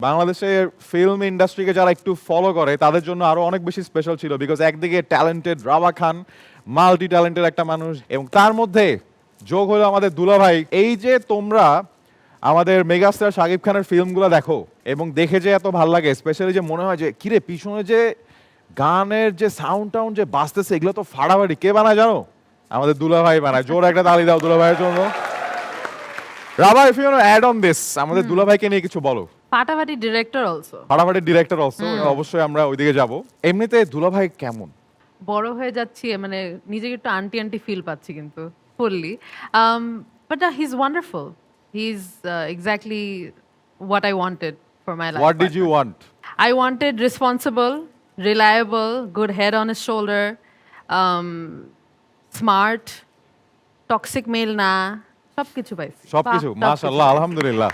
বাংলাদেশের ফিল্ম ইন্ডাস্ট্রিকে যারা একটু ফলো করে তাদের জন্য আরো অনেক বেশি স্পেশাল ছিল, বিকজ একদিকে ট্যালেন্টেড রাভা খান, মাল্টি ট্যালেন্টেড একটা মানুষ, এবং তার মধ্যে যোগ হলো আমাদের দুলাভাই। এই যে তোমরা আমাদের মেগাস্টার শাকিব খানের ফিল্মগুলো দেখো এবং দেখে যে এত ভালো লাগে, স্পেশালি যে মনে হয় যে কিরে পিছনে যে গানের যে সাউন্ড টাউন্ড যে বাজতেছে, এগুলো তো ফাড়াফাড়ি কে বানায় জানো? আমাদের দুলাভাই বানায়। জোর একটা তালি দাও দুলাভাইয়ের জন্য। Rava, if you want to add on this, আমাদের দুলাভাইকে নিয়ে কিছু বলো। ফাটাফাটি ডিরেক্টর অলসো। ফাটাফাটি ডিরেক্টর অলসো, অবশ্যই আমরা ওইদিকে যাব। এমনিতে দুলাভাই কেমন? বড় হয়ে যাচ্ছি, মানে নিজেকে একটু আন্টি আন্টি ফিল পাচ্ছি কিন্তু fully. But he is wonderful, he is exactly what I wanted for my life. What did you want? I wanted responsible, reliable, good head on his shoulder, smart, toxic male না, সবকিছু পাইছি। সবকিছু, বাহ, মাশাআল্লাহ, আলহামদুলিল্লাহ।